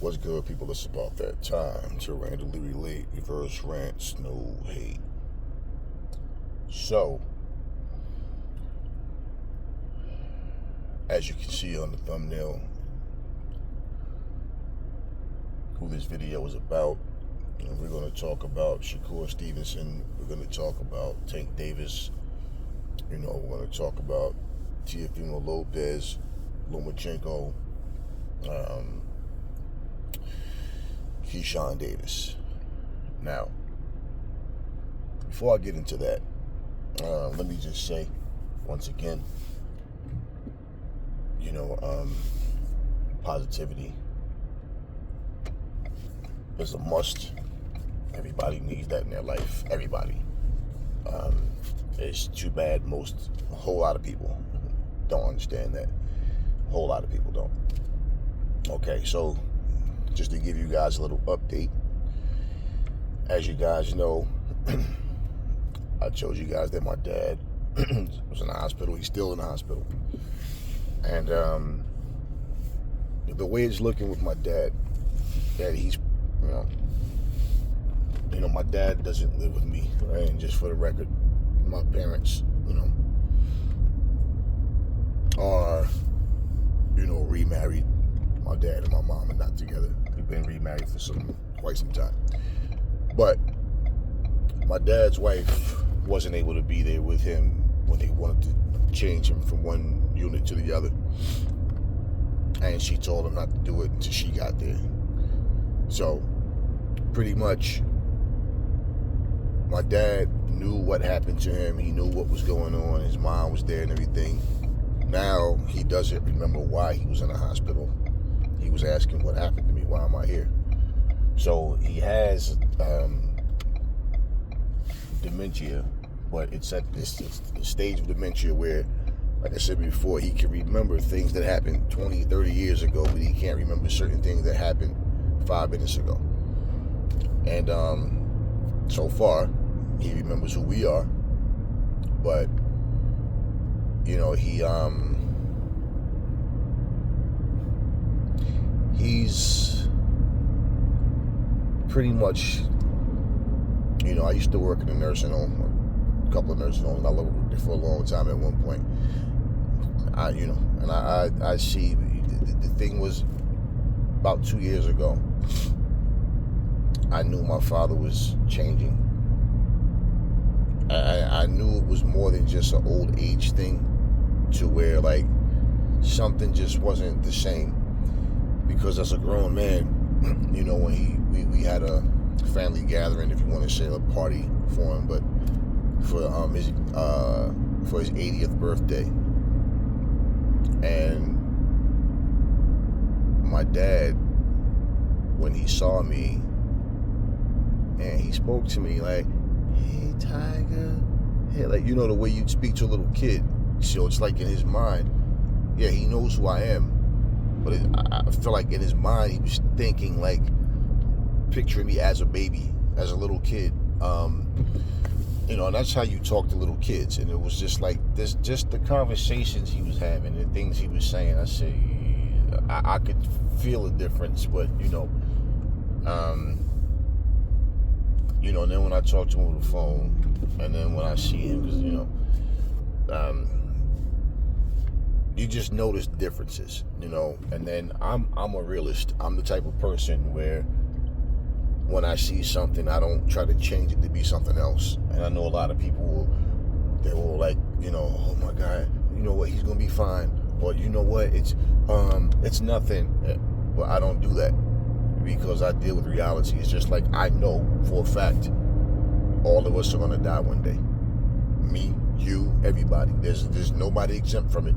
What's good, people? It's about that time to randomly relate, reverse rants, no hate. So, as you can see on the thumbnail, who this video is about, and we're going to talk about Shakur Stevenson. We're going to talk about Tank Davis. We're going to talk about Teofimo Lopez, Lomachenko, Keyshawn Davis. Now, before I get into that, let me just say once again, positivity is a must. Everybody needs that in their life. Everybody. It's too bad a whole lot of people don't understand that. A whole lot of people don't. Okay, so just to give you guys a little update, as you guys know, I told you guys that my dad was in the hospital. He's still in the hospital. And the way it's looking with my dad, that he's, my dad doesn't live with me, right? And just for the record, my parents, are, remarried. My dad and my mom are not together. We've been remarried for quite some time. But my dad's wife wasn't able to be there with him when they wanted to change him from one unit to the other. And she told him not to do it until she got there. So, pretty much, my dad knew what happened to him. He knew what was going on. His mom was there and everything. Now, he doesn't remember why he was in the hospital. He was asking, what happened to me? Why am I here? So, he has dementia, but it's at this stage of dementia where, like I said before, he can remember things that happened 20, 30 years ago, but he can't remember certain things that happened 5 minutes ago. And so far, he remembers who we are, but he's pretty much, I used to work in a nursing home, a couple of nursing homes. I worked there for a long time at one point. I see, the thing was, about 2 years ago, I knew my father was changing. I knew it was more than just an old age thing, to where something just wasn't the same. Because as a grown man, when we had a family gathering, if you want to say, a party for him, but for his 80th birthday, and my dad, when he saw me, and he spoke to me like, "Hey, Tiger," hey, the way you'd speak to a little kid. So it's like in his mind, yeah, he knows who I am, but I feel like in his mind he was thinking, picturing me as a baby, as a little kid, and that's how you talk to little kids. And it was just like this, just the conversations he was having, the things he was saying. I say, I could feel a difference, but and then when I talk to him on the phone, and then when I see him, because you just notice differences, and then I'm a realist. I'm the type of person where when I see something, I don't try to change it to be something else. And I know a lot of people they will oh my God, you know what, he's gonna be fine, or you know what, it's nothing. But I don't do that, because I deal with reality. It's just like, I know for a fact all of us are gonna die one day. Me, you, everybody. There's nobody exempt from it.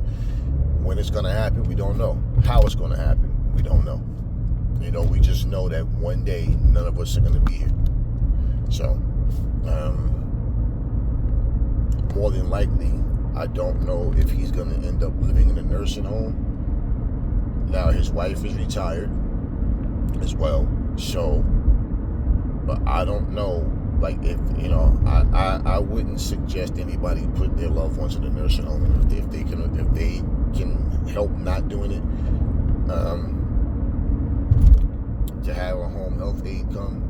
When it's gonna happen, we don't know. How it's gonna happen, we don't know. We just know that one day none of us are gonna be here. So, more than likely, I don't know if he's gonna end up living in a nursing home. Now, his wife is retired as well, so, but I don't know, if I wouldn't suggest anybody put their loved ones in a nursing home if they can help not doing it. aid come.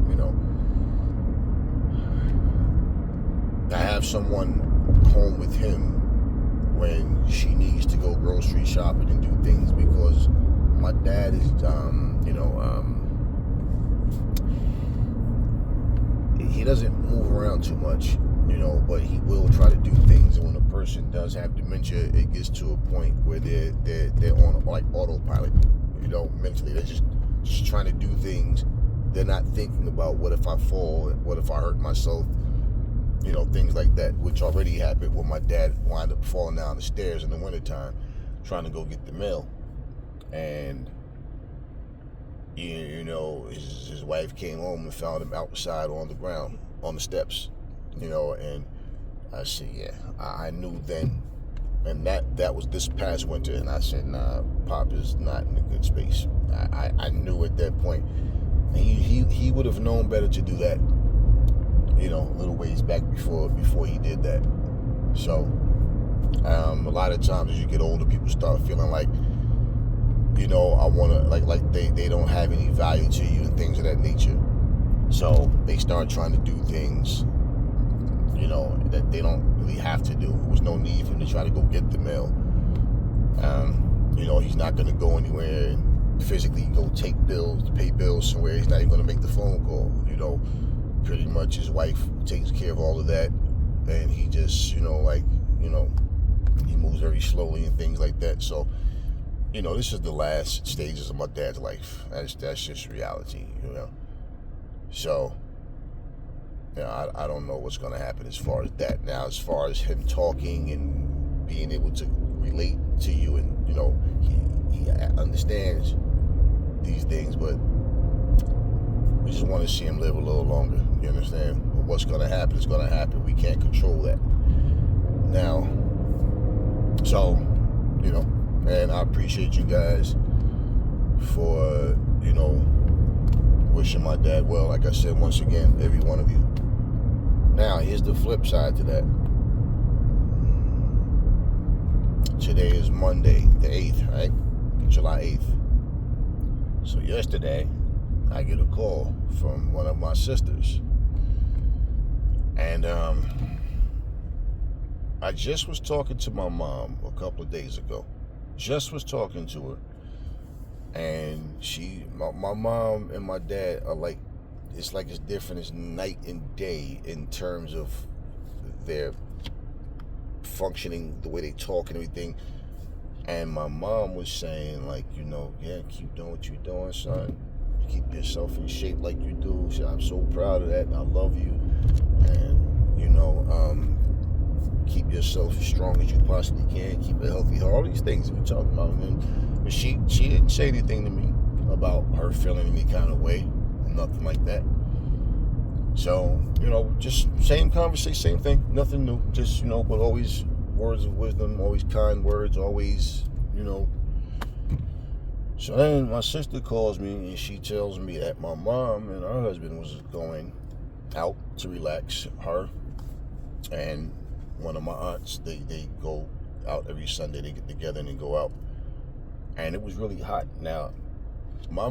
You know, I have someone home with him when she needs to go grocery shopping and do things, because my dad is, he doesn't move around too much, but he will try to do things. And when a person does have dementia, it gets to a point where they're on like autopilot, mentally. They're just trying to do things. They're not thinking about, what if I fall? What if I hurt myself? Things like that, which already happened when my dad wound up falling down the stairs in the wintertime trying to go get the mail. And, his wife came home and found him outside on the ground, on the steps, and I said, yeah, I knew then. And that was this past winter, and I said, nah, Pop is not in a good space. I knew at that point. And he would have known better to do that, a little ways back before he did that. So, a lot of times as you get older, people start feeling like, I want to, like they don't have any value to you and things of that nature. So they start trying to do things, that they don't really have to do. There was no need for him to try to go get the mail. He's not going to go anywhere and physically go pay bills somewhere. He's not even going to make the phone call. Pretty much his wife takes care of all of that, and he just, he moves very slowly and things like that. So, this is the last stages of my dad's life. That's just reality, So, I don't know what's going to happen as far as that. Now, as far as him talking and being able to relate to you, and, he understands these things, but we just want to see him live a little longer. You understand? But what's going to happen is going to happen. We can't control that. Now, so, and I appreciate you guys for, wishing my dad well. Like I said, once again, every one of you. Now, here's the flip side to that. Today is Monday, the 8th, right? July 8th. So yesterday, I get a call from one of my sisters. And I just was talking to my mom a couple of days ago. Just was talking to her. And my mom and my dad are like, it's different as night and day in terms of their functioning, the way they talk and everything. And my mom was saying, yeah, keep doing what you're doing, son. Keep yourself in shape like you do. So I'm so proud of that, and I love you. And, keep yourself as strong as you possibly can. Keep a healthy heart. All these things we're talking about. But she didn't say anything to me about her feeling any kind of way. Nothing like that. So, just same conversation, same thing. Nothing new. Just, but always words of wisdom, always kind words, always, So then my sister calls me and she tells me that my mom and her husband was going out to relax. Her and one of my aunts, they go out every Sunday. They get together and they go out. And it was really hot. Now, my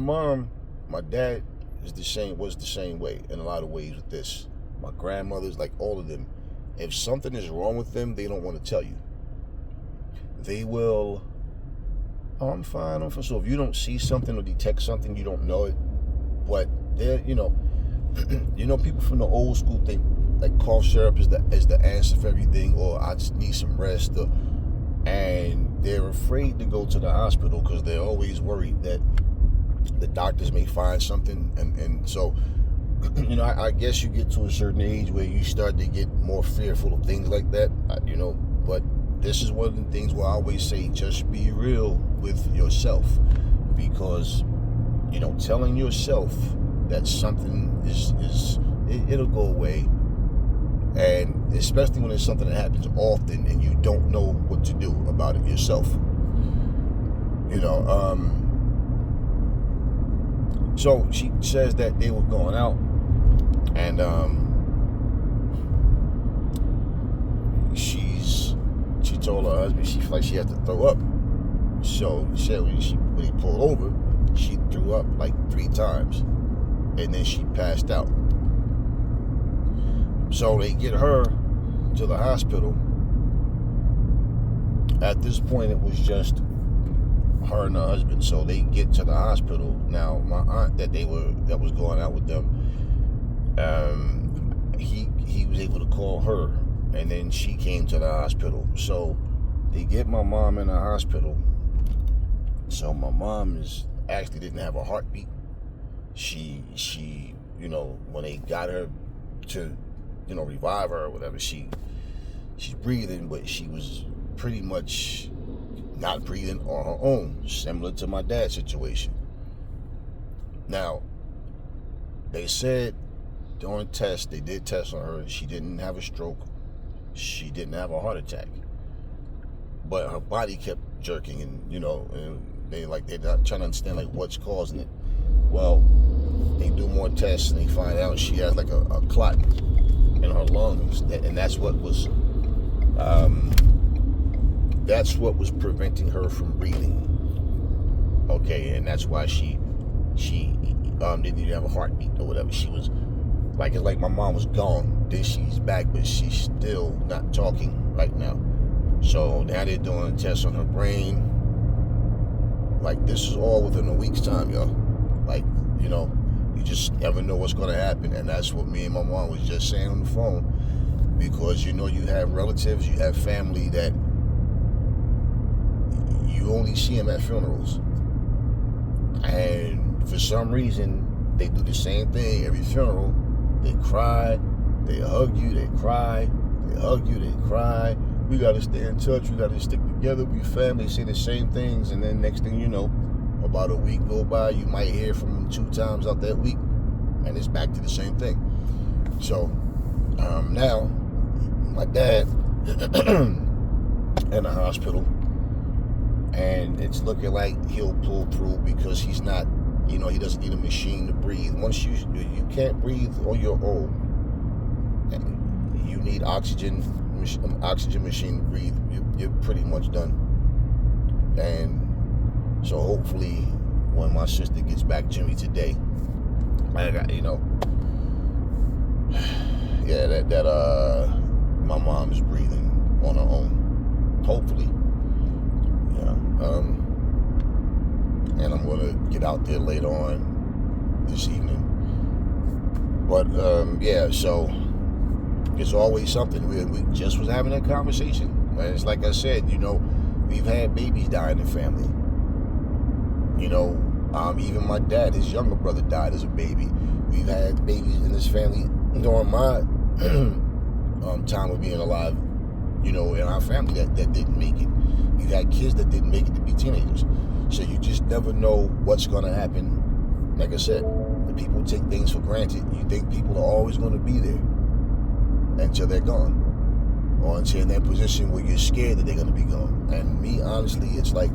dad was the same way in a lot of ways with this. My grandmothers, like all of them, if something is wrong with them, they don't want to tell you. They will, I'm fine. So if you don't see something or detect something, you don't know it. But they're, people from the old school think like cough syrup is the answer for everything, or I just need some rest, and they're afraid to go to the hospital because they're always worried that the doctors may find something, and so I guess you get to a certain age where you start to get more fearful of things like that, but this is one of the things where I always say, just be real with yourself, because telling yourself that something it'll go away, and especially when it's something that happens often and you don't know what to do about it yourself. So she says that they were going out, and she told her husband she felt like she had to throw up. So she said when he pulled over, She threw up like 3 times, and then she passed out. So they get her to the hospital. At this point, it was just her and her husband. So they get to the hospital. Now, my aunt that was going out with them, he was able to call her, and then she came to the hospital. So they get my mom in the hospital. So my mom actually didn't have a heartbeat. She when they got her to revive her or whatever, she's breathing, but she was pretty much not breathing on her own, similar to my dad's situation. Now, they said during tests, they did tests on her, she didn't have a stroke, she didn't have a heart attack, but her body kept jerking, and they're not trying to understand what's causing it. Well, they do more tests and they find out she has like a clot in her lungs, and that's what was preventing her from breathing. Okay, and that's why she didn't even have a heartbeat or whatever. She was it's like my mom was gone, then she's back, but she's still not talking right now. So now they're doing tests on her brain. This is all within a week's time, y'all. You just never know what's going to happen. And that's what me and my mom was just saying on the phone. Because, you have relatives, you have family that you only see them at funerals. And for some reason, they do the same thing every funeral. They cry, they hug you, they cry, they hug you, they cry. We got to stay in touch, we got to stick together, we family, say the same things. And then next thing you know, about a week go by, you might hear from them 2 times out that week, and it's back to the same thing. So now my dad in the hospital, and it's looking like he'll pull through because he's not, he doesn't need a machine to breathe. Once you can't breathe on your own, and you need oxygen machine to breathe, you're pretty much done. And so hopefully when my sister gets back to me today, my mom is breathing on her own. Hopefully. And I'm gonna get out there later on this evening. But so it's always something. We just was having that conversation. And it's like I said, we've had babies die in the family. Even my dad, his younger brother, died as a baby. We've had babies in this family during my time of being alive, in our family that didn't make it. We've had kids that didn't make it to be teenagers. So you just never know what's going to happen. Like I said, the people take things for granted. You think people are always going to be there until they're gone. Or until in that position where you're scared that they're going to be gone. And me, honestly, it's like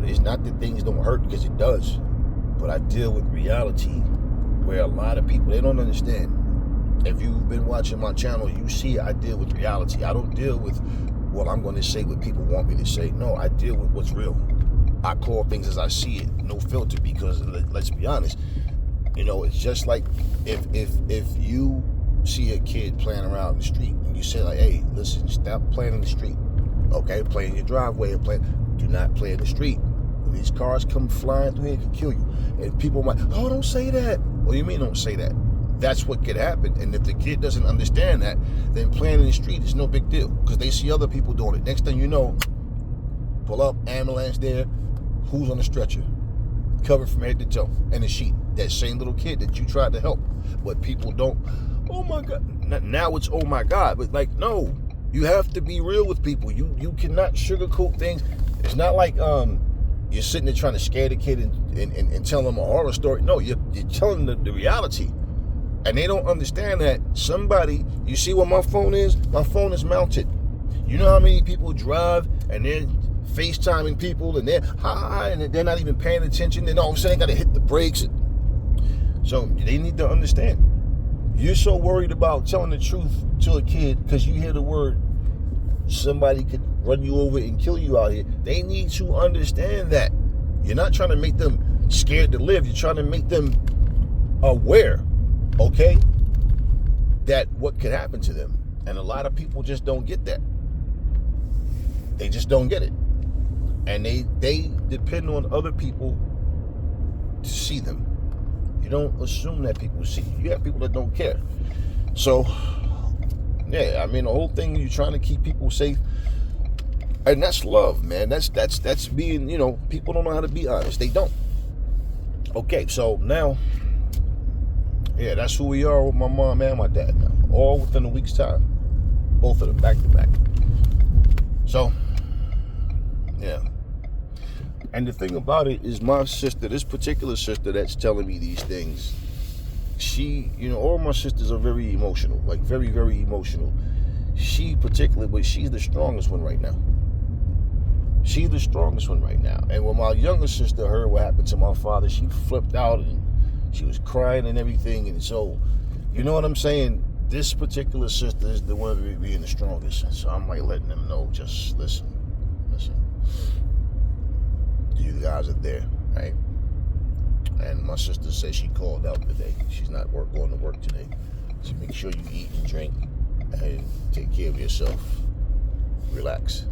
it's not that things don't hurt, because it does, but I deal with reality where a lot of people, they don't understand. If you've been watching my channel, you see I deal with reality. I don't deal with what I'm going to say, what people want me to say. No, I deal with what's real. I call things as I see it, no filter, because let's be honest, it's just like if you see a kid playing around in the street and you say hey, listen, stop playing in the street. Okay, play in your driveway and do not play in the street. When these cars come flying through here, it can kill you. And people might, don't say that. What do you mean don't say that? That's what could happen. And if the kid doesn't understand that, then playing in the street is no big deal, because they see other people doing it. Next thing you know, pull up, ambulance there, who's on the stretcher? Covered from head to toe, and a sheet. That same little kid that you tried to help. But people don't, oh my God. Now it's oh my God. But no, you have to be real with people. You cannot sugarcoat things. It's not like you're sitting there trying to scare the kid and tell them a horror story. No, you're telling them the reality. And they don't understand that you see what my phone is? My phone is mounted. You know how many people drive and they're FaceTiming people and they're hi, and they're not even paying attention. Then all of a sudden they got to hit the brakes. So they need to understand. You're so worried about telling the truth to a kid because you hear the word somebody could run you over and kill you out here. They need to understand that. You're not trying to make them scared to live. You're trying to make them aware, okay, that what could happen to them. And a lot of people just don't get that. They just don't get it. And they depend on other people to see them. You don't assume that people see you. You have people that don't care. So, yeah, I mean, the whole thing, you're trying to keep people safe. And that's love, man. That's being, people don't know how to be honest. They don't. Okay, so now, yeah, that's who we are with my mom and my dad now. All within a week's time. Both of them, back to back. So, yeah. And the thing about it is my sister, this particular sister that's telling me these things, she, all my sisters are very emotional, like very, very emotional. She particularly, but she's the strongest one right now. She's the strongest one right now. And when my younger sister heard what happened to my father, she flipped out and she was crying and everything. And so, you know what I'm saying? This particular sister is the one being the strongest. So I'm like letting them know, just listen. You guys are there, right? And my sister says she called out today. She's not going to work today. So make sure you eat and drink and take care of yourself. Relax.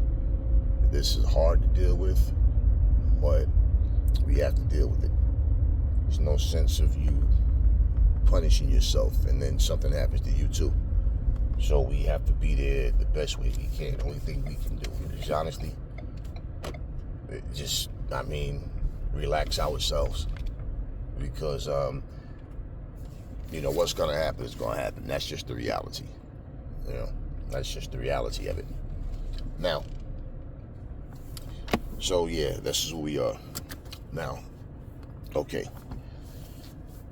This is hard to deal with, but we have to deal with it. There's no sense of you punishing yourself and then something happens to you too. So we have to be there the best way we can. The only thing we can do is honestly relax ourselves, because what's gonna happen is gonna happen. That's just the reality. That's just the reality of it. Now, so yeah, this is who we are. Now, okay,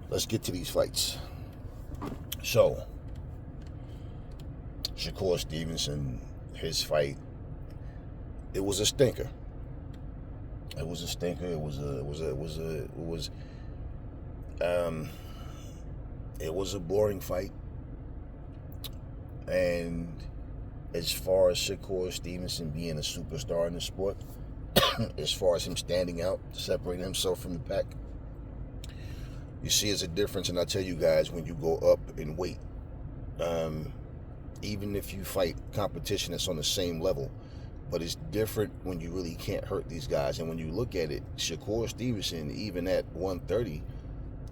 let's get to these fights. So, Shakur Stevenson, his fight, it was a stinker. It was a stinker. It was a boring fight. And as far as Shakur Stevenson being a superstar in the sport, as far as him standing out, separating himself from the pack, you see, it's a difference. And I tell you guys, when you go up in weight, even if you fight competition that's on the same level, but it's different when you really can't hurt these guys. And when you look at it, Shakur Stevenson, even at 130,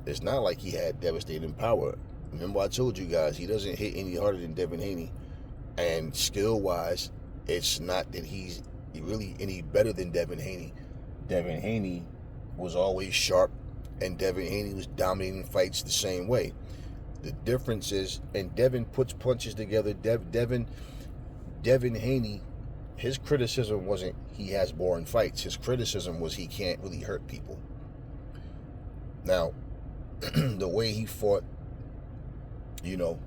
it's not like he had devastating power. Remember, I told you guys, he doesn't hit any harder than Devin Haney. And skill-wise, it's not that he's really any better than Devin Haney. Devin Haney was always sharp, and Devin Haney was dominating fights the same way. The difference is, and Devin puts punches together. Devin Haney, his criticism wasn't he has boring fights. His criticism was he can't really hurt people. Now, the way he fought, the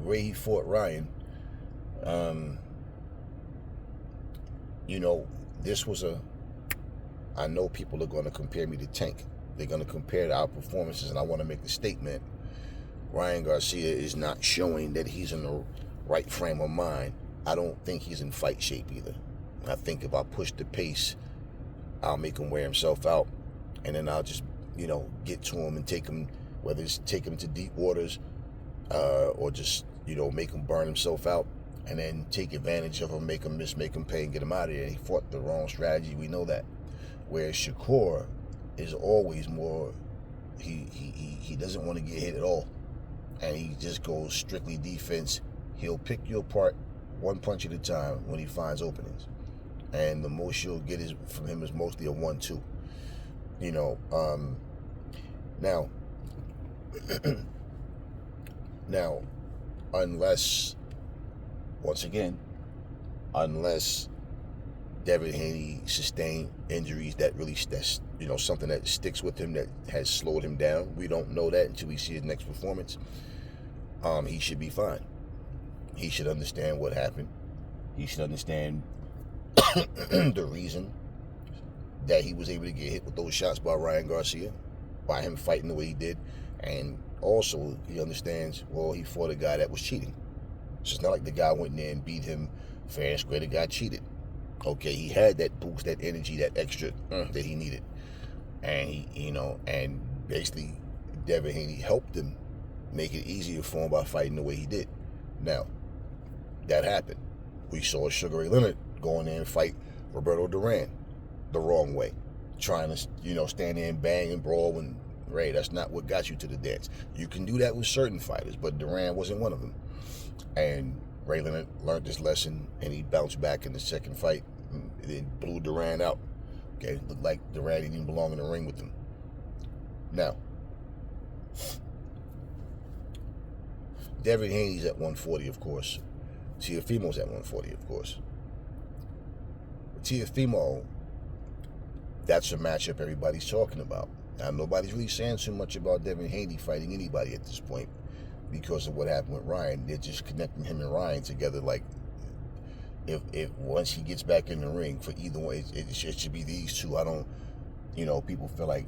way he fought Ryan, this was I know people are going to compare me to Tank. They're going to compare our performances, and I want to make the statement. Ryan Garcia is not showing that he's in the right frame of mind. I don't think he's in fight shape either. I think if I push the pace, I'll make him wear himself out, and then I'll just, get to him and take him, whether it's take him to deep waters, or just, make him burn himself out, and then take advantage of him, make him miss, make him pay, and get him out of there. He fought the wrong strategy. We know that. Whereas Shakur is always more, he doesn't want to get hit at all, and he just goes strictly defense. He'll pick you apart one punch at a time when he finds openings, and the most you'll get from him is mostly a 1-2. Now, unless Devin Haney sustained injuries that really, something that sticks with him that has slowed him down. We don't know that until we see his next performance. He should be fine. He should understand what happened. He should understand the reason that he was able to get hit with those shots by Ryan Garcia, by him fighting the way he did. And also, he understands, well, he fought a guy that was cheating. So it's not like the guy went in there and beat him fair and square. The guy cheated. Okay, he had that boost, that energy, that extra that he needed. And and basically Devin Haney helped him make it easier for him by fighting the way he did. Now, that happened. We saw Sugar Ray Leonard go in there and fight Roberto Duran the wrong way, trying to, stand there and bang and brawl. And Ray, that's not what got you to the dance. You can do that with certain fighters, but Duran wasn't one of them. And Ray Leonard learned his lesson, and he bounced back in the second fight, and then blew Duran out. Okay, looked like Duran didn't even belong in the ring with him. Now, Devin Haney's at 140, of course. Teofimo's at 140, of course. Teofimo, that's a matchup everybody's talking about. Now, nobody's really saying too much about Devin Haney fighting anybody at this point because of what happened with Ryan. They're just connecting him and Ryan together. Like, if once he gets back in the ring for either one, it should be these two. I don't, people feel like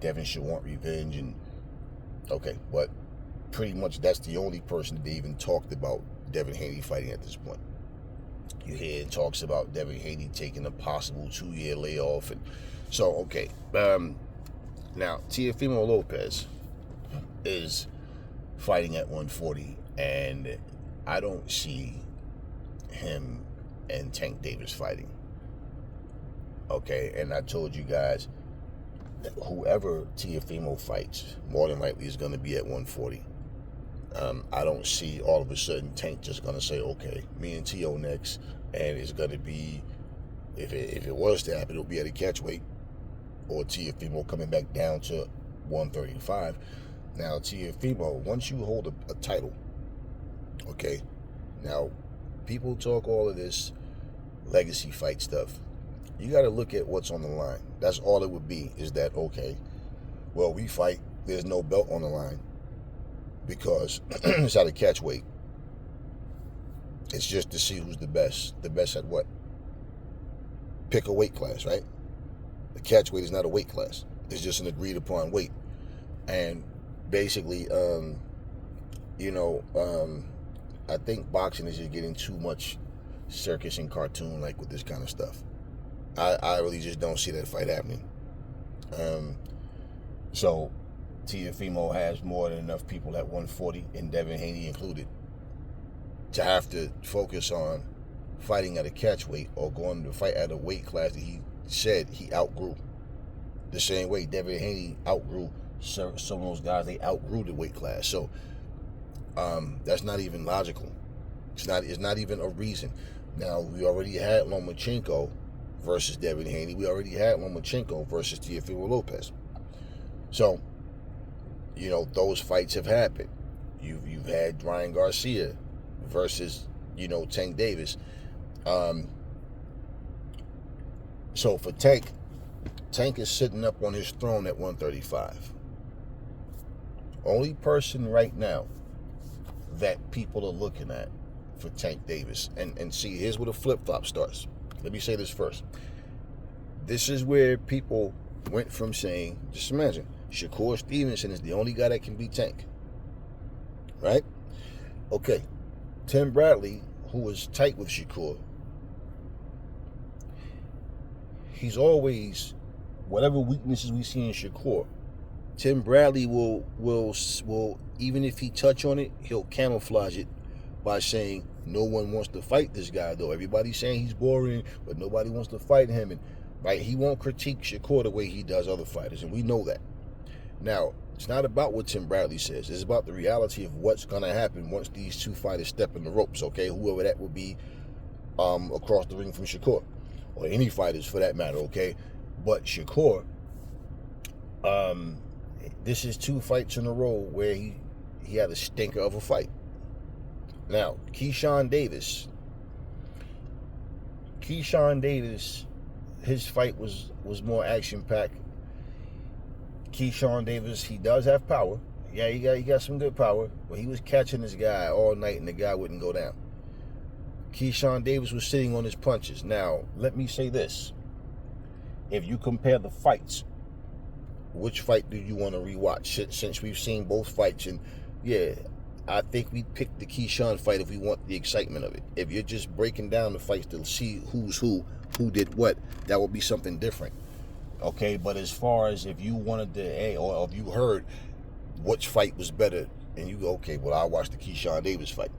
Devin should want revenge, and okay, but pretty much that's the only person that they even talked about Devin Haney fighting at this point. You hear talks about Devin Haney taking a possible 2-year layoff, and so okay. Now Teofimo Lopez is fighting at 140, and I don't see him and Tank Davis fighting. Okay, and I told you guys that whoever Teofimo fights, more than likely is going to be at 140. I don't see all of a sudden Tank just going to say, okay, me and Teo next, and it's going to be, if it was to happen, it'll be at a catch weight, or Teofimo coming back down to 135. Now, Teofimo, once you hold a title, okay, now, people talk all of this legacy fight stuff. You got to look at what's on the line. That's all it would be, is that, okay, well, we fight, there's no belt on the line because it's at a catch weight. It's just to see who's the best. The best at what? Pick a weight class, right? The catch weight is not a weight class. It's just an agreed upon weight. And basically, I think boxing is just getting too much circus and cartoon like with this kind of stuff. I really just don't see that fight happening. So Teofimo has more than enough people at 140, and Devin Haney included, to have to focus on fighting at a catch weight or going to fight at a weight class that he said he outgrew. The same way Devin Haney outgrew some of those guys, they outgrew the weight class. So that's not even logical. It's not even a reason. Now, we already had Lomachenko versus Devin Haney. We already had Lomachenko versus Teofimo Lopez. So, those fights have happened. You've had Ryan Garcia versus, Tank Davis. So for Tank is sitting up on his throne at 135. Only person right now that people are looking at for Tank Davis. And see, here's where the flip-flop starts. Let me say this first. This is where people went from saying, just imagine, Shakur Stevenson is the only guy that can beat Tank. Right? Okay. Tim Bradley, who was tight with Shakur, he's always, whatever weaknesses we see in Shakur, Tim Bradley will even if he touch on it, he'll camouflage it by saying no one wants to fight this guy, though. Everybody's saying he's boring, but nobody wants to fight him. And right, he won't critique Shakur the way he does other fighters, and we know that. Now, it's not about what Tim Bradley says. It's about the reality of what's going to happen once these two fighters step in the ropes, okay? Whoever that will be across the ring from Shakur, or any fighters for that matter, okay? But Shakur, this is 2 fights in a row where he had a stinker of a fight. Now, Keyshawn Davis, his fight was more action-packed. Keyshawn Davis, he does have power. Yeah, he got some good power, but he was catching this guy all night, and the guy wouldn't go down. Keyshawn Davis was sitting on his punches. Now, let me say this. If you compare the fights, which fight do you want to rewatch? Since we've seen both fights, and yeah, I think we pick the Keyshawn fight if we want the excitement of it. If you're just breaking down the fights to see who's who did what, that would be something different. Okay, but as far as if you wanted to, hey, or if you heard which fight was better, and you go, okay, well, I watched the Keyshawn Davis fight.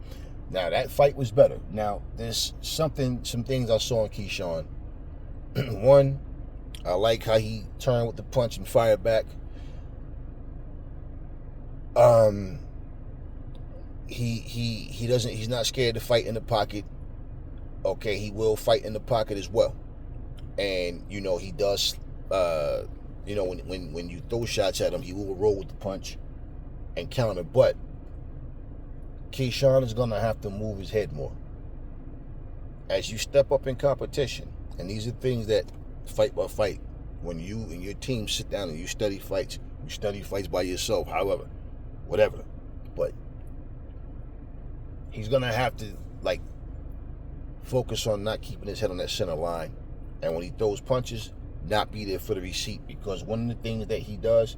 Now, that fight was better. Now, there's some things I saw in Keyshawn. One, I like how he turned with the punch and fired back. He's not scared to fight in the pocket. Okay, he will fight in the pocket as well. And, he does, when you throw shots at him, he will roll with the punch and counter. But Keyshawn is going to have to move his head more. As you step up in competition, and these are things that fight by fight, when you and your team sit down and you study fights by yourself, however, whatever. But he's going to have to, focus on not keeping his head on that center line. And when he throws punches, not be there for the receipt. Because one of the things that he does,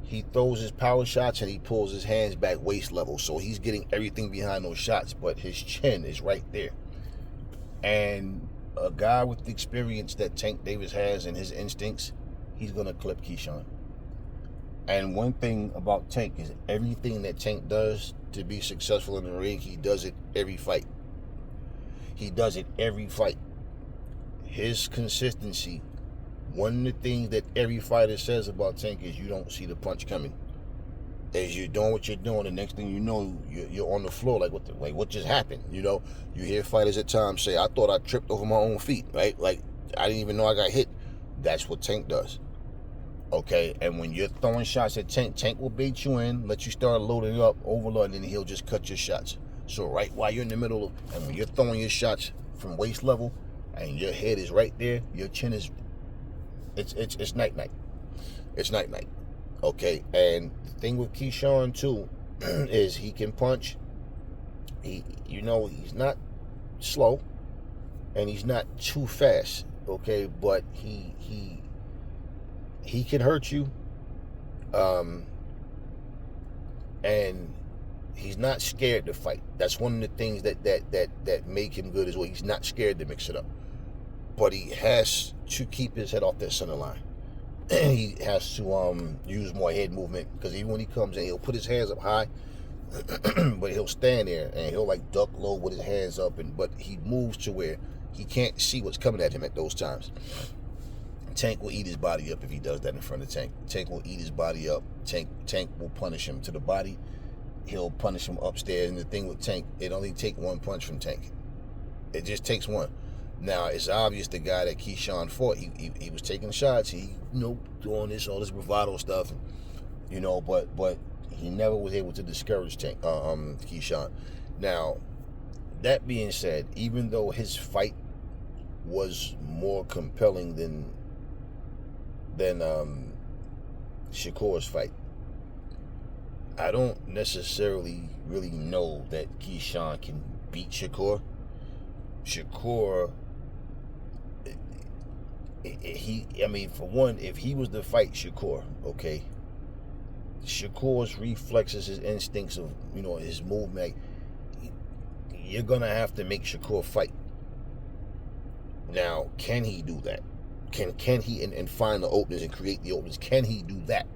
he throws his power shots and he pulls his hands back waist level. So he's getting everything behind those shots, but his chin is right there. And a guy with the experience that Tank Davis has and his instincts, he's going to clip Keyshawn. And one thing about Tank is everything that Tank does to be successful in the ring, he does it every fight. He does it every fight. His consistency, one of the things that every fighter says about Tank is you don't see the punch coming. As you're doing what you're doing, the next thing you know, you're on the floor what just happened? You hear fighters at times say, I thought I tripped over my own feet, right? Like, I didn't even know I got hit. That's what Tank does. Okay, and when you're throwing shots at Tank, Tank will bait you in, let you start loading up, overloading, and he'll just cut your shots. So right while you're in the middle and when you're throwing your shots from waist level, and your head is right there, your chin is, it's night-night. It's night-night. Okay, and the thing with Keyshawn, too, is he can punch. He's not slow, and he's not too fast, okay, but he can hurt you, and he's not scared to fight. That's one of the things that make him good as well. He's not scared to mix it up. But he has to keep his head off that center line. He has to use more head movement, because even when he comes in, he'll put his hands up high, but he'll stand there and he'll duck low with his hands up, but he moves to where he can't see what's coming at him at those times. Tank will eat his body up if he does that in front of Tank. Tank will eat his body up. Tank will punish him to the body. He'll punish him upstairs. And the thing with Tank, it only takes one punch from Tank. It just takes one. Now, it's obvious the guy that Keyshawn fought, he was taking shots. He, doing all this bravado stuff, but he never was able to discourage Keyshawn. Now, that being said, even though his fight was more compelling than Shakur's fight, I don't necessarily really know that Keyshawn can beat Shakur. Shakur, for one, if he was to fight Shakur, okay, Shakur's reflexes, his instincts of, his movement, you're going to have to make Shakur fight. Now, can he do that? Can he and find the openings and create the openings? Can he do that?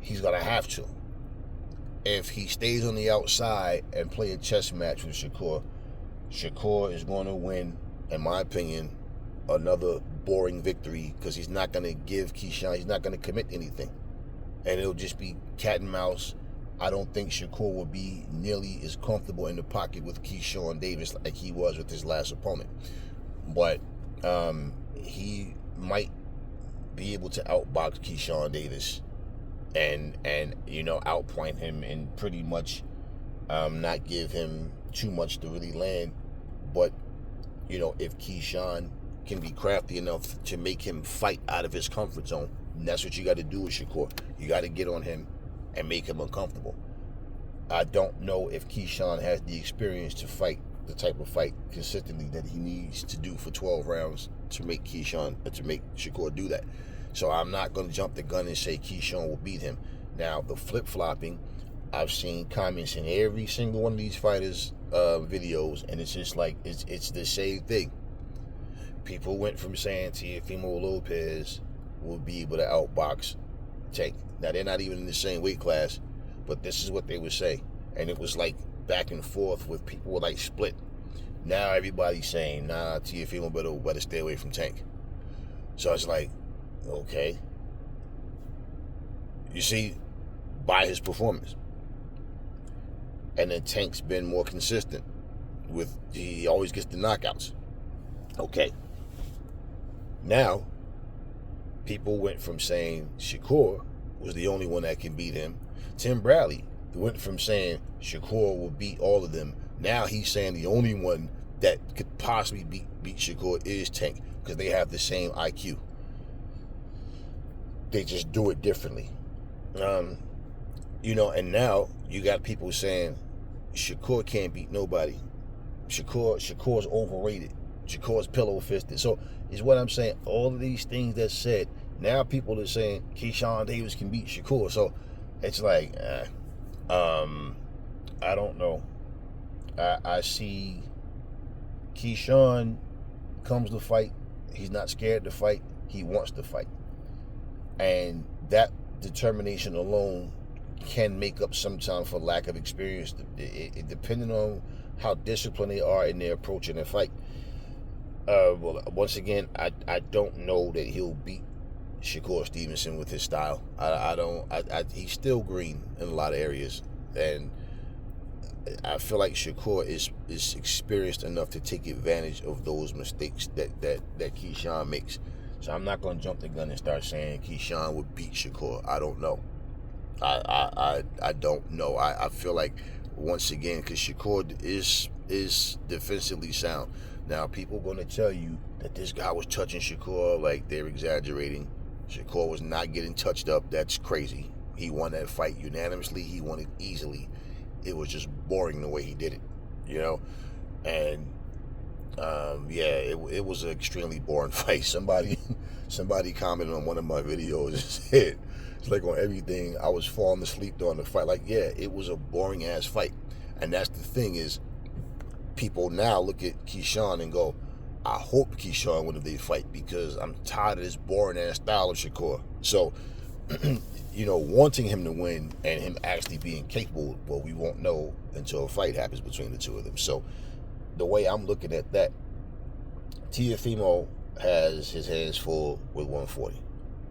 He's going to have to. If he stays on the outside and play a chess match with Shakur, Shakur is going to win, in my opinion, another boring victory, because he's not going to give Keyshawn, he's not going to commit anything. And it'll just be cat and mouse. I don't think Shakur will be nearly as comfortable in the pocket with Keyshawn Davis like he was with his last opponent. But he might be able to outbox Keyshawn Davis and outpoint him and pretty much not give him too much to really land. But if Keyshawn can be crafty enough to make him fight out of his comfort zone, and that's what you got to do with Shakur. You got to get on him and make him uncomfortable. I don't know if Keyshawn has the experience to fight the type of fight consistently that he needs to do for 12 rounds to make Shakur do that. So I'm not going to jump the gun and say Keyshawn will beat him. Now, the flip-flopping, I've seen comments in every single one of these fighters' videos, and it's just like it's the same thing. People went from saying Teofimo Lopez will be able to outbox Tank. Now they're not even in the same weight class, but this is what they would say, and it was like back and forth with people were like split. Now everybody's saying, nah, Teofimo better stay away from Tank. So it's like, okay, you see, by his performance. And then Tank's been more consistent he always gets the knockouts. Okay. Now, people went from saying Shakur was the only one that can beat him. Tim Bradley went from saying Shakur will beat all of them. Now he's saying the only one that could possibly beat Shakur is Tank because they have the same IQ. They just do it differently. And now you got people saying Shakur can't beat nobody. Shakur's overrated. Shakur's pillow fisted. So is what I'm saying. All of these things that said, now people are saying Keyshawn Davis can beat Shakur. So it's like, I don't know. I see Keyshawn comes to fight. He's not scared to fight. He wants to fight. And that determination alone can make up sometimes for lack of experience, depending on how disciplined they are in their approach in their fight. Well, once again, I don't know that he'll beat Shakur Stevenson with his style. He's still green in a lot of areas, and I feel like Shakur is experienced enough to take advantage of those mistakes that Keyshawn makes. So I'm not going to jump the gun and start saying Keyshawn would beat Shakur. I don't know. I don't know. I feel like, once again, because Shakur is defensively sound. Now, people are going to tell you that this guy was touching Shakur like they're exaggerating. Shakur was not getting touched up. That's crazy. He won that fight unanimously. He won it easily. It was just boring the way he did it, And it was an extremely boring fight. Somebody commented on one of my videos and said, it's like on everything, I was falling asleep during the fight. Like, yeah, it was a boring ass fight. And that's the thing is, people now look at Keyshawn and go, I hope Keyshawn wins the fight because I'm tired of this boring ass style of Shakur. So, wanting him to win and him actually being capable, well, we won't know until a fight happens between the two of them. So, the way I'm looking at that, Teofimo has his hands full with 140.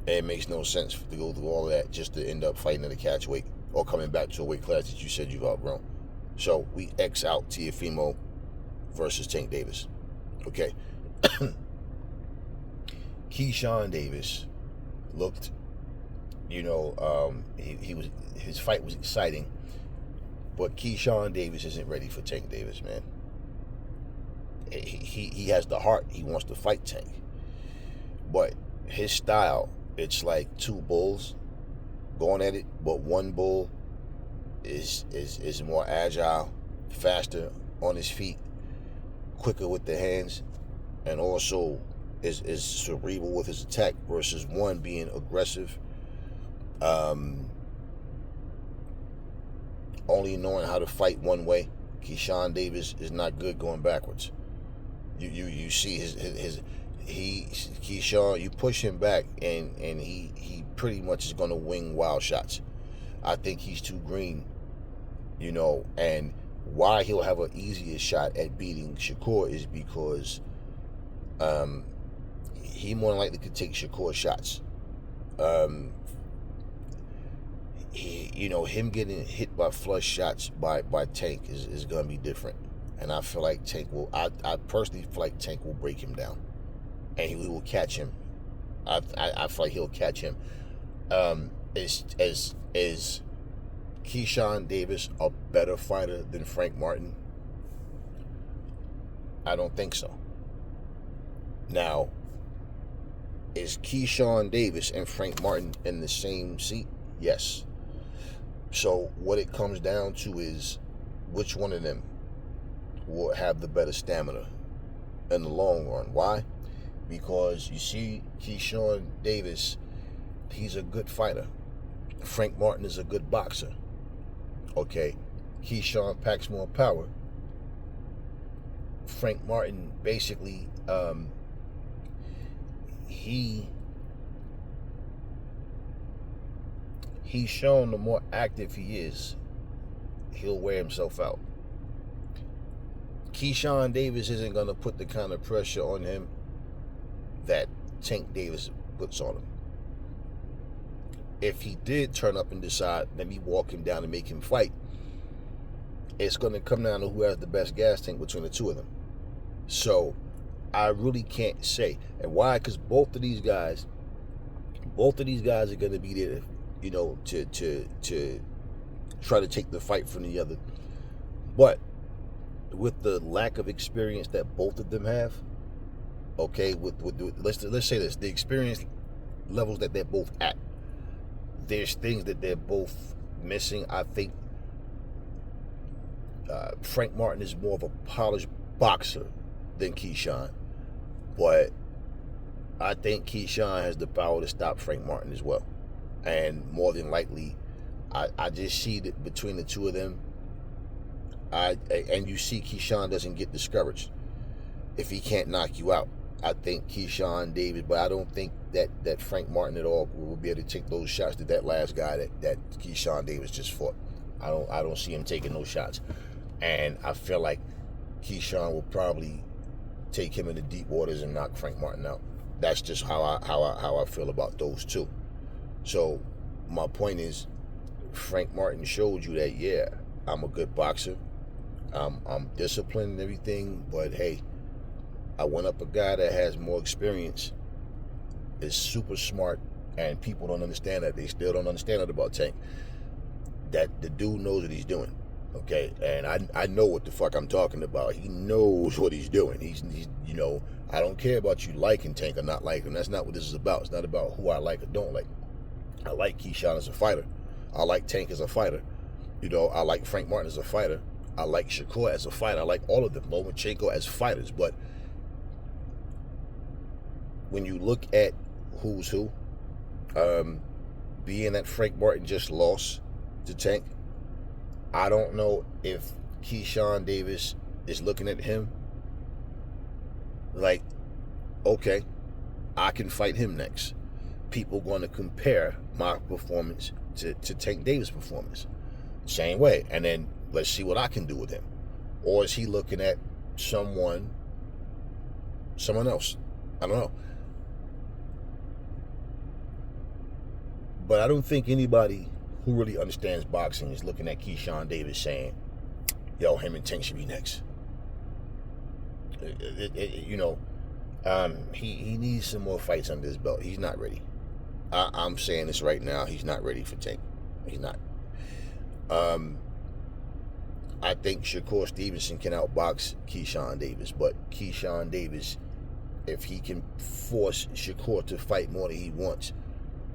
And it makes no sense to go through all of that just to end up fighting at a catch weight or coming back to a weight class that you said you've outgrown. So we X out Teofimo versus Tank Davis. Okay. Keyshawn Davis looked, his fight was exciting, but Keyshawn Davis isn't ready for Tank Davis, man. He has the heart. He wants to fight Tank. But his style, it's like two bulls going at it, but one bull is more agile, faster on his feet, quicker with the hands, and also is cerebral with his attack versus one being aggressive, only knowing how to fight one way. Keyshawn Davis is not good going backwards. You see Keyshawn, you push him back and he pretty much is going to wing wild shots. I think he's too green, and why he'll have an easier shot at beating Shakur is because he more than likely could take Shakur shots. Him getting hit by flush shots by Tank is going to be different. And I feel like Tank will, I personally feel like Tank will break him down. And he will catch him. I feel like he'll catch him. Is Keyshawn Davis a better fighter than Frank Martin? I don't think so. Now, is Keyshawn Davis and Frank Martin in the same seat? Yes. So what it comes down to is which one of them will have the better stamina in the long run. Why? Because you see Keyshawn Davis, he's a good fighter. Frank Martin is a good boxer. Okay, Keyshawn packs more power. Frank Martin basically, he's shown the more active he is, he'll wear himself out. Keyshawn Davis isn't going to put the kind of pressure on him that Tank Davis puts on him. If he did turn up and decide, let me walk him down and make him fight, it's going to come down to who has the best gas tank between the two of them. So I really can't say. And why? Because both of these guys are going to be there, you know, to try to take the fight from the other. But with the lack of experience that both of them have, okay, let's say this, the experience levels that they're both at, there's things that they're both missing. I think Frank Martin is more of a polished boxer than Keyshawn, but I think Keyshawn has the power to stop Frank Martin as well. And more than likely, I just see that between the two of them, and you see Keyshawn doesn't get discouraged if he can't knock you out. I think Keyshawn Davis, but I don't think that Frank Martin at all will be able to take those shots that last guy that Keyshawn Davis just fought. I don't see him taking those shots. And I feel like Keyshawn will probably take him into deep waters and knock Frank Martin out. That's just how I feel about those two. So my point is, Frank Martin showed you that, yeah, I'm a good boxer. I'm disciplined and everything, but hey, I went up a guy that has more experience, is super smart, and people don't understand that. They still don't understand that about Tank. That the dude knows what he's doing, okay? And I know what the fuck I'm talking about. He knows what he's doing. He's you know, I don't care about you liking Tank or not liking him. That's not what this is about. It's not about who I like or don't like. I like Keyshawn as a fighter. I like Tank as a fighter. You know, I like Frank Martin as a fighter. I like Shakur as a fighter. I like all of them. Lomachenko as fighters. But when you look at who's who, being that Frank Martin just lost to Tank, I don't know if Keyshawn Davis is looking at him like, okay, I can fight him next. People going to compare my performance to Tank Davis' performance. Same way. And then let's see what I can do with him. Or is he looking at someone else? I don't know. But I don't think anybody who really understands boxing is looking at Keyshawn Davis saying, yo, him and Tank should be next. You know, he needs some more fights under his belt. He's not ready. I'm saying this right now. He's not ready for Tank. He's not. I think Shakur Stevenson can outbox Keyshawn Davis, but Keyshawn Davis, if he can force Shakur to fight more than he wants,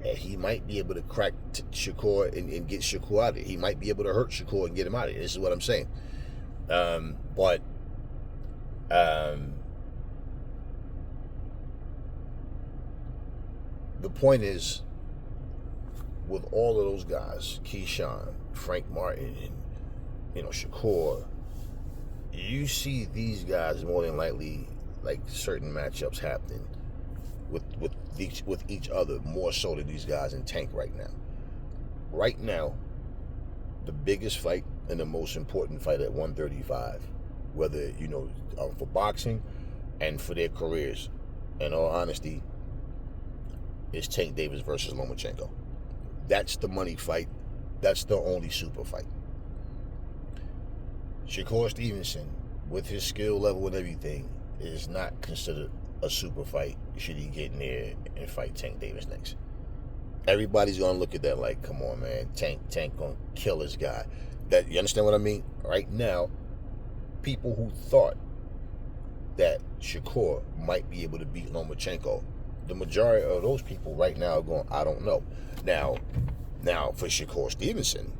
he might be able to crack Shakur and get Shakur out of it. He might be able to hurt Shakur and get him out of it. This is what I'm saying. But the point is, with all of those guys, Keyshawn, Frank Martin, and you know, Shakur, you see these guys more than likely, like certain matchups happening with each other more so than these guys in Tank right now. Right now, the biggest fight and the most important fight at 135, whether, you know, for boxing and for their careers, in all honesty, is Tank Davis versus Lomachenko. That's the money fight. That's the only super fight. Shakur Stevenson, with his skill level and everything, is not considered a super fight should he get in there and fight Tank Davis next. Everybody's gonna look at that like, come on, man, Tank gonna kill this guy. That, you understand what I mean? Right now, people who thought that Shakur might be able to beat Lomachenko, the majority of those people right now are going, I don't know. Now for Shakur Stevenson,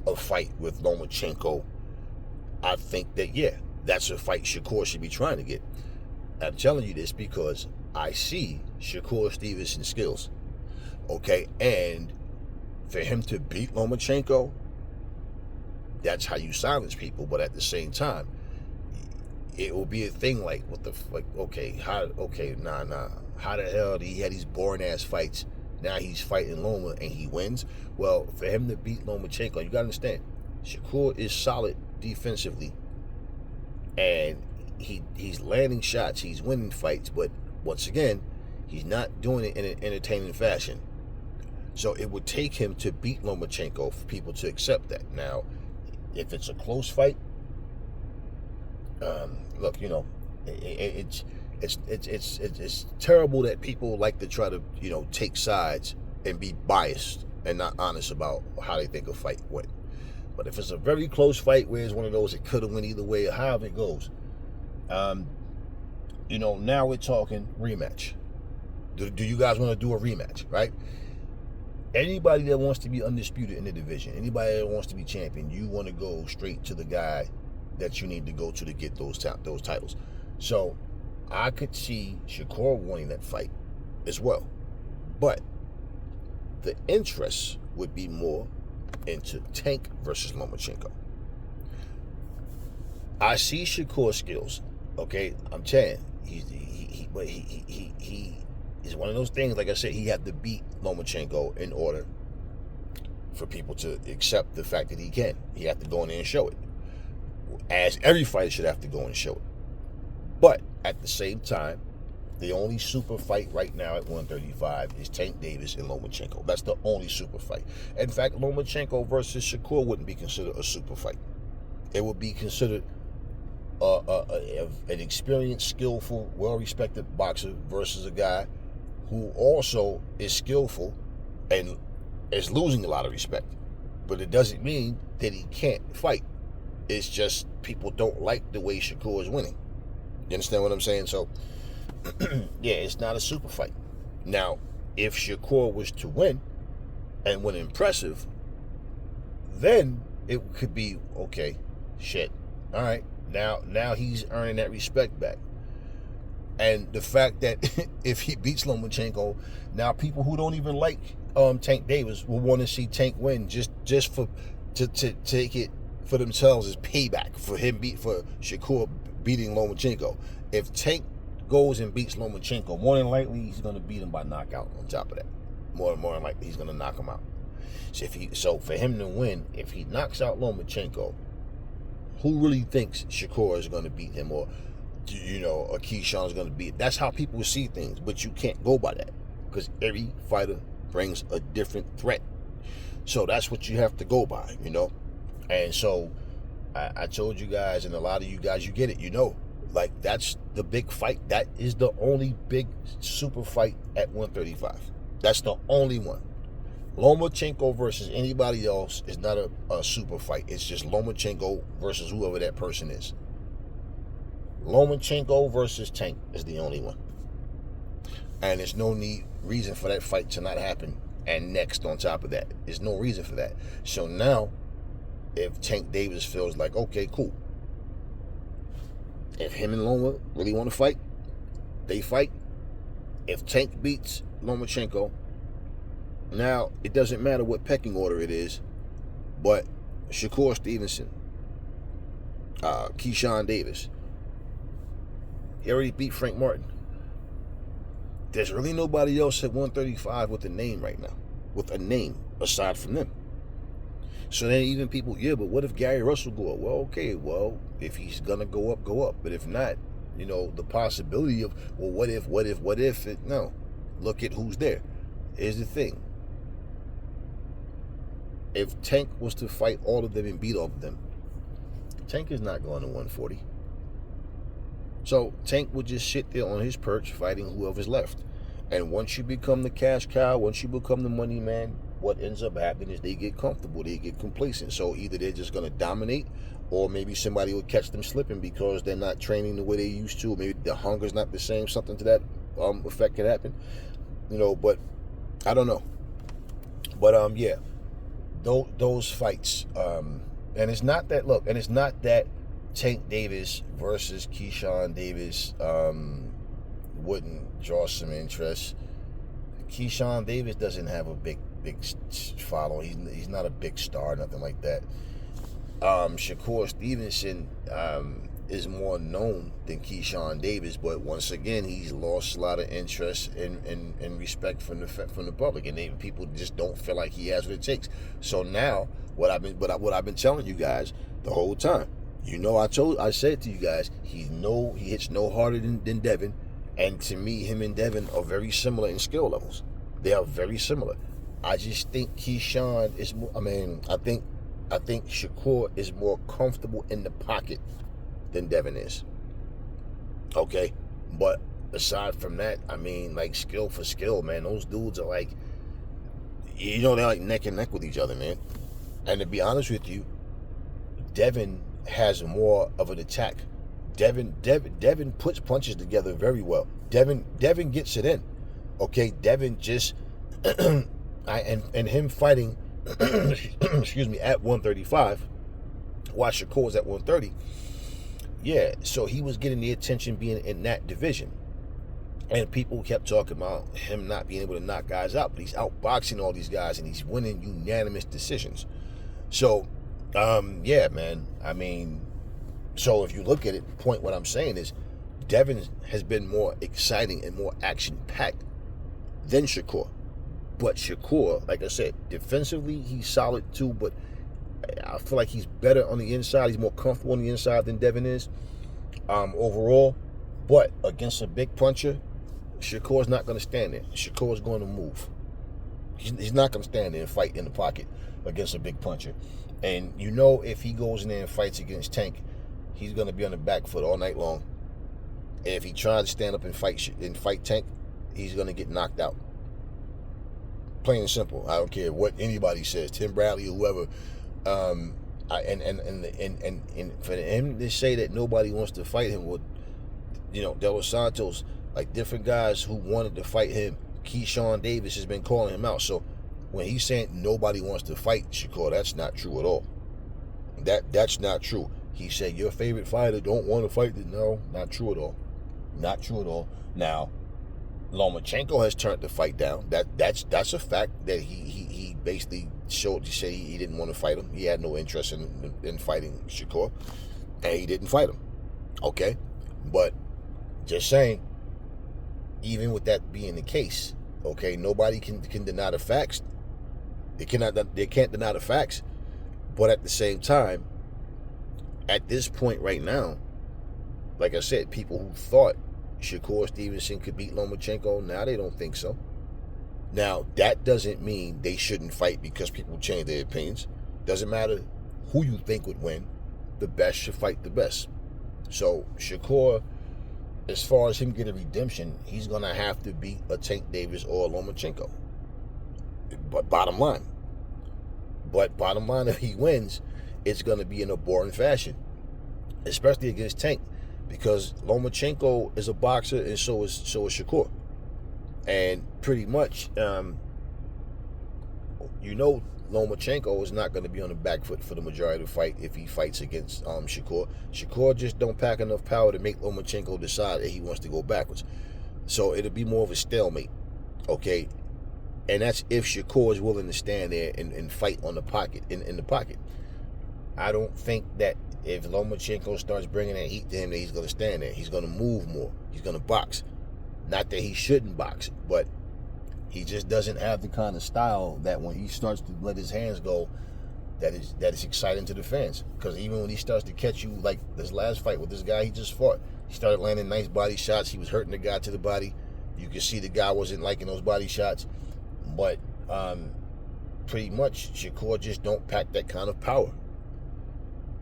a fight with Lomachenko, I think that, yeah, that's a fight Shakur should be trying to get. I'm telling you this because I see Shakur Stevenson's skills, okay? And for him to beat Lomachenko, that's how you silence people. But at the same time, it will be a thing like, what the, like, okay, nah. How the hell did he had these boring ass fights? Now he's fighting Loma and he wins. Well, for him to beat Lomachenko, you gotta understand, Shakur is solid defensively, and he's landing shots, he's winning fights, but once again, he's not doing it in an entertaining fashion. So it would take him to beat Lomachenko for people to accept that. Now, if it's a close fight, look, you know, it's terrible that people like to try to, you know, take sides and be biased and not honest about how they think a fight went. But if it's a very close fight where it's one of those, it could have went either way, or however it goes, you know, now we're talking rematch. Do you guys want to do a rematch, right? Anybody that wants to be undisputed in the division, anybody that wants to be champion, you want to go straight to the guy that you need to go to get those titles. So I could see Shakur winning that fight as well. But the interest would be more into Tank versus Lomachenko. I see Shakur's skills. Okay, I'm saying he's one of those things. Like I said, he had to beat Lomachenko in order for people to accept the fact that he can. He had to go in there and show it, as every fighter should have to go and show it. But at the same time, the only super fight right now at 135 is Tank Davis and Lomachenko. That's the only super fight. In fact, Lomachenko versus Shakur wouldn't be considered a super fight. It would be considered an experienced, skillful, well-respected boxer versus a guy who also is skillful and is losing a lot of respect. But it doesn't mean that he can't fight. It's just people don't like the way Shakur is winning. You understand what I'm saying? So, yeah, it's not a super fight. Now, if Shakur was to win and win impressive, then it could be, okay, shit. All right, now he's earning that respect back. And the fact that if he beats Lomachenko, now people who don't even like Tank Davis will want to see Tank win just for to take it for themselves as payback for Shakur beating Lomachenko. If Tank goes and beats Lomachenko, more than likely he's going to beat him by knockout. On top of that, more than likely he's going to knock him out. So for him to win, if he knocks out Lomachenko, who really thinks Shakur is going to beat him, or you know, or Keyshawn is going to beat? That's how people see things, but you can't go by that because every fighter brings a different threat. So that's what you have to go by, you know. And so I told you guys, and a lot of you guys, you get it, you know, like that's the big fight. That is the only big super fight at 135. That's the only one. Lomachenko versus anybody else is not a super fight. It's just Lomachenko versus whoever that person is. Lomachenko versus Tank is the only one. And there's no reason for that fight to not happen. And next on top of that, there's no reason for that. So now, if Tank Davis feels like, okay, cool. If him and Loma really want to fight, they fight. If Tank beats Lomachenko, now it doesn't matter what pecking order it is, but Shakur Stevenson, Keyshawn Davis, he already beat Frank Martin. There's really nobody else at 135 with a name right now, with a name aside from them. So then even people, yeah, but what if Gary Russell go up? Well, okay, well, if he's going to go up, go up. But if not, you know, the possibility of, well, what if, no. Look at who's there. Here's the thing. If Tank was to fight all of them and beat all of them, Tank is not going to 140. So Tank would just sit there on his perch fighting whoever's left. And once you become the cash cow, once you become the money man, what ends up happening is they get comfortable, they get complacent. So either they're just going to dominate, or maybe somebody will catch them slipping because they're not training the way they used to, or maybe the hunger's not the same, something to that effect could happen. You know, but I don't know. But yeah, those fights, and it's not that, look, and it's not that Tank Davis versus Keyshawn Davis wouldn't draw some interest. Keyshawn Davis doesn't have a big following. He's not a big star, nothing like that. Shakur Stevenson is more known than Keyshawn Davis, but once again, he's lost a lot of interest and respect from the public, and people just don't feel like he has what it takes. So now, what I've been telling you guys the whole time, I said to you guys, he hits no harder than Devin, and to me, him and Devin are very similar in skill levels. They are very similar. I just think Keyshawn is more. I think Shakur is more comfortable in the pocket than Devin is. Okay? But aside from that, like skill for skill, man, those dudes are like, they're like neck and neck with each other, man. And to be honest with you, Devin has more of an attack. Devin puts punches together very well. Devin gets it in. Okay? Devin just and him fighting excuse me, at 135, while Shakur was at 130. Yeah, so he was getting the attention being in that division. And people kept talking about him not being able to knock guys out, but he's outboxing all these guys and he's winning unanimous decisions. So, yeah, man. So if you look at it, what I'm saying is Devin has been more exciting and more action-packed than Shakur. But Shakur, like I said, defensively, he's solid too, but I feel like he's better on the inside. He's more comfortable on the inside than Devin is overall. But against a big puncher, Shakur's not going to stand there. Shakur's going to move. He's not going to stand there and fight in the pocket against a big puncher. And if he goes in there and fights against Tank, he's going to be on the back foot all night long. And if he tries to stand up and fight Tank, he's going to get knocked out. Plain and simple. I don't care what anybody says, Tim Bradley or whoever. And for him to say that nobody wants to fight him, Del Santos, like different guys who wanted to fight him, Keyshawn Davis has been calling him out. So when he's saying nobody wants to fight Shakur, that's not true at all. That's not true. He said your favorite fighter don't want to fight. No, not true at all. Not true at all. Now, Lomachenko has turned the fight down. That's a fact that he basically showed to say he didn't want to fight him. He had no interest in fighting Shakur, and he didn't fight him. Okay, but just saying, even with that being the case, okay, nobody can deny the facts. They can't deny the facts. But at the same time, at this point right now, like I said, people who thought Shakur Stevenson could beat Lomachenko, now they don't think so. Now, that doesn't mean they shouldn't fight because people change their opinions. Doesn't matter who you think would win. The best should fight the best. So, Shakur, as far as him getting redemption, he's going to have to beat a Tank Davis or a Lomachenko. But bottom line, if he wins, it's going to be in a boring fashion, especially against Tank. Because Lomachenko is a boxer and so is Shakur. And pretty much, Lomachenko is not going to be on the back foot for the majority of the fight if he fights against Shakur. Shakur just don't pack enough power to make Lomachenko decide that he wants to go backwards. So it'll be more of a stalemate, okay? And that's if Shakur is willing to stand there and fight on the pocket, in the pocket. I don't think that if Lomachenko starts bringing that heat to him, that he's going to stand there. He's going to move more. He's going to box. Not that he shouldn't box, but he just doesn't have the kind of style that when he starts to let his hands go, that is exciting to the fans. Because even when he starts to catch you, like this last fight with this guy he just fought, he started landing nice body shots. He was hurting the guy to the body. You could see the guy wasn't liking those body shots. But pretty much, Shakur just don't pack that kind of power.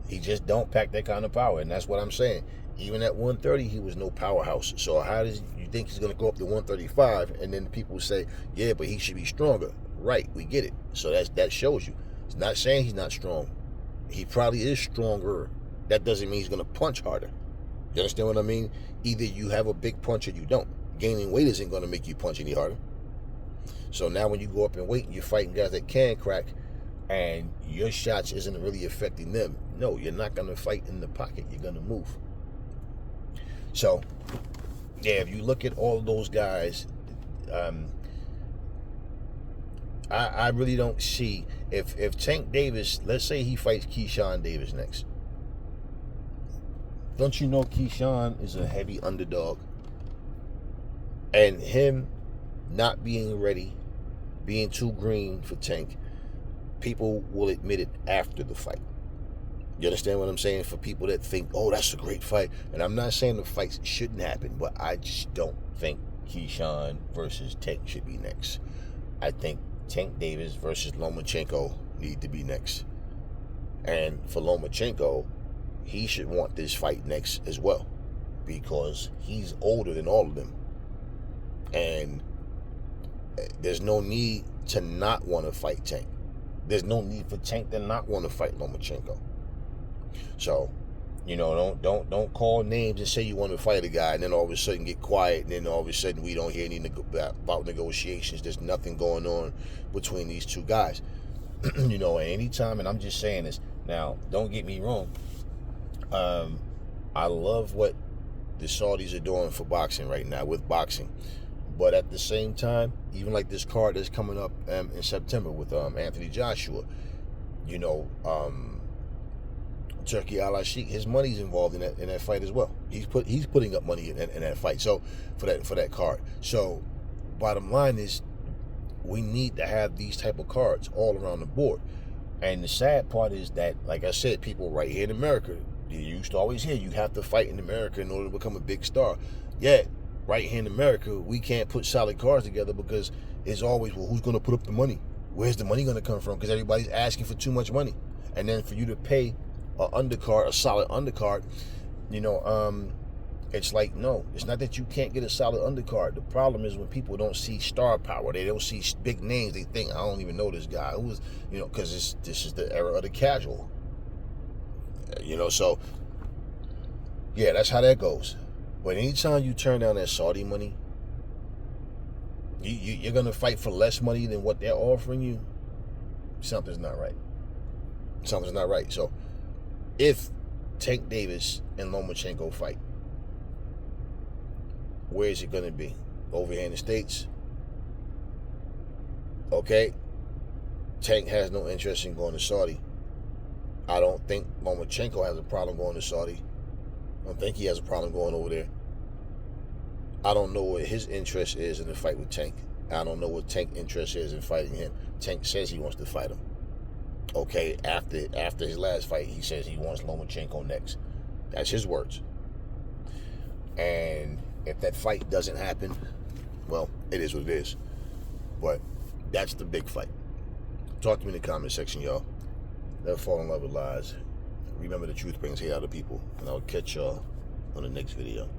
He just don't pack that kind of power, and that's what I'm saying. Even at 130, he was no powerhouse. So how does you think he's going to go up to 135, and then people say, yeah, but he should be stronger? Right, we get it. So that shows you. It's not saying he's not strong. He probably is stronger. That doesn't mean he's going to punch harder. You understand what I mean? Either you have a big punch or you don't. Gaining weight isn't going to make you punch any harder. So now when you go up in weight and you're fighting guys that can crack, and your shots isn't really affecting them, no, you're not going to fight in the pocket. You're going to move. So, yeah, if you look at all of those guys, I really don't see if Tank Davis, let's say he fights Keyshawn Davis next. Don't you know Keyshawn is a heavy underdog? And him not being ready, being too green for Tank, people will admit it after the fight. You understand what I'm saying? For people that think, oh, that's a great fight. And I'm not saying the fights shouldn't happen, but I just don't think Keyshawn versus Tank should be next. I think Tank Davis versus Lomachenko need to be next. And for Lomachenko, he should want this fight next as well, because he's older than all of them. And there's no need to not want to fight Tank. There's no need for Tank to not want to fight Lomachenko. So, you know, don't call names and say you want to fight a guy and then all of a sudden get quiet, and then all of a sudden we don't hear any about negotiations. There's nothing going on between these two guys. You know, at any time, and I'm just saying this now, don't get me wrong. I love what the Saudis are doing for boxing right now with boxing. But at the same time, even like this card that's coming up in September with Anthony Joshua, you know, Turkey Al-Sheikh, his money's involved in that fight as well. He's putting up money in that fight. So for that card. So bottom line is, we need to have these type of cards all around the board. And the sad part is that, like I said, people right here in America, you used to always hear you have to fight in America in order to become a big star. Yet right here in America, we can't put solid cards together because it's always, well, who's going to put up the money? Where's the money going to come from? Because everybody's asking for too much money. And then for you to pay a solid undercard, you know, it's like, no, it's not that you can't get a solid undercard. The problem is when people don't see star power, they don't see big names, they think, I don't even know this guy. Who is, you know, because this is the era of the casual. You know, so, yeah, that's how that goes. But anytime you turn down that Saudi money, you're going to fight for less money than what they're offering you. Something's not right. Something's not right. So, if Tank Davis and Lomachenko fight, where is it going to be? Over here in the States? Okay. Tank has no interest in going to Saudi. I don't think Lomachenko has a problem going to Saudi. I don't think he has a problem going over there. I don't know what his interest is in the fight with Tank. I don't know what Tank's interest is in fighting him. Tank says he wants to fight him. Okay, after his last fight, he says he wants Lomachenko next. That's his words. And if that fight doesn't happen, well, it is what it is. But that's the big fight. Talk to me in the comment section, y'all. Never fall in love with lies. Remember, the truth brings hate out of people. And I'll catch y'all on the next video.